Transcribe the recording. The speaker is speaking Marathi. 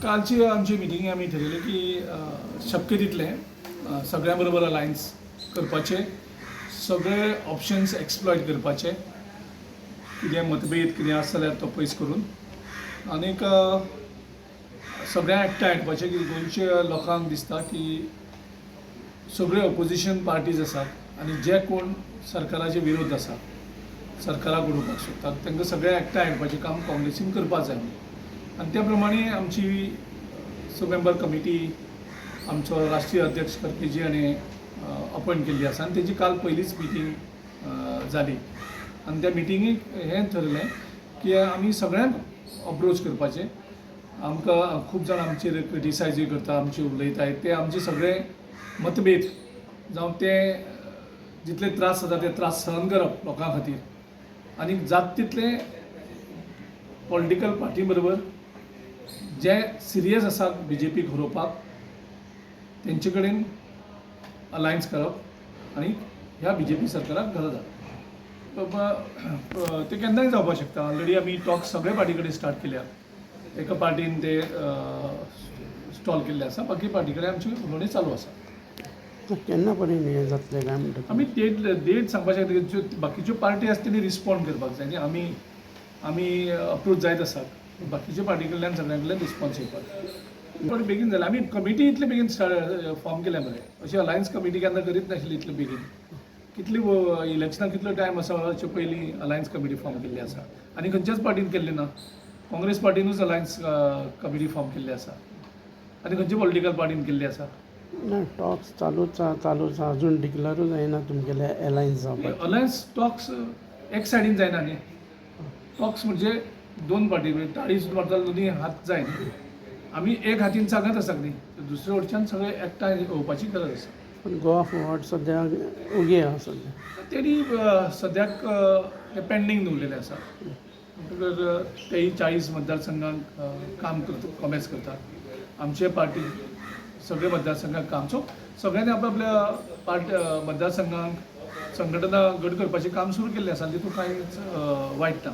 कालची आमची मिटींग आमी ठरयलें की शक्य तितले सगळ्यां बरोबर अलायन्स करपाचे, सगळे ऑप्शन्स एक्सप्लॉयट करपाचे, कितें मतभेद कितें आसा जाल्यार तो पयस करून आनीक सगळ्यांक एकठांय हाडपाचें की गोंयच्या लोकांक दिसता की सगळे ऑपोजिशन पार्टीज आसात आनी जे कोण सरकाराचे विरोध आसा, सरकाराक उडोवपाक सोदतात, तांकां सगळ्यांक एकठांय हाडपाचें काम काँग्रेसीन करपाक जाय. आनी त्या प्रमाणे आमची मेंबर कमिटी आमचो राष्ट्रीय अध्यक्ष खरकेजी हाणें अपॉयंट केल्ली आसा आनी तेजी काल पयलीच मिटींग जाली. आनी त्या मिटिंगेक हें थरलें की आमी सगळ्यांक अप्रोच करपाचें. आमकां खूब जाण आमचेर क्रिटिसायजूय करता, आमचे उलयताय, ते आमचे सगळे मतभेद जावं ते जितले त्रास जाता ते त्रास सहन करप लोकां खातीर आनी जाता तितले पॉलिटिकल पार्टी बरोबर जे सिरियस आसात BJPक हरोवपाक तेंचे कडेन अलायन्स करप आनी ह्या BJP सरकाराक घरा धाडप. ते केन्नाय जावपाक शकता. ऑलरेडी आमी टॉक्स सगळे पार्टी कडेन स्टार्ट केल्या. एका पार्टीन ते स्टॉल केल्ले आसा, बाकी पार्टी कडेन आमची उलोवणी चालू आसा. केन्ना पर्यंत हें जातलें काय म्हणटा आमी डेट सांगपाक शकता. ज्यो बाकीच्यो पार्टी आसा तेणी रिस्पॉन्ड करपाक जाय न्ही. आमी अप्रोच जायत आसात, बाकीच्यो पार्टी कडल्यान सगळ्यां कडल्यान रिस्पॉन्स येवपाक बरें बेगीन जालें. आमी कमिटी इतले बेगीन फॉर्म केल्या मरे. अशी अलायन्स कमिटी केन्ना करीत नाशिल्ली इतले बेगीन. कितली इलेक्शनाक कितलो टायम आसा हाचे पयलीं अलायन्स कमिटी फॉर्म केल्ली आसा आनी खंयच्याच पार्टीन केल्ली ना. काँग्रेस पार्टीनूच अलायन्स कमिटी फॉर्म केल्ली आसा आनी खंयच्या पॉलिटिकल पार्टीन केल्ली आसा. ना टॉक्स चालूच आहा अजून डिक्लेरूच जायना तुमगेले अलायन्स जावपाक. अलायन्स टॉक्स एक सायडीन जायना न्ही. टॉक्स म्हणजे दोन पार्टी ताळी मारताले दोनी हात जाय न्ही. आमी एक हातीन सांगत आसात न्ही, दुसरे वटच्यान सगळे एकठांय येवपाची गरज आसा. पण गोवा फॉरवर्ड सद्याक उगी आहा सद्या. तेणी सद्याक ते पेंडींग दवरलेले आसा. म्हणटकर तेही 40 मतदारसंघांक काम करता, कॉमेस करतात. आमचे पार्टी सगळे मतदारसंघांक काम. सो सगळ्यांनी आपल्या मतदारसंघांक संघटना घट करपाचें काम सुरू केल्लें आसा. तितून कांयच वायट ना.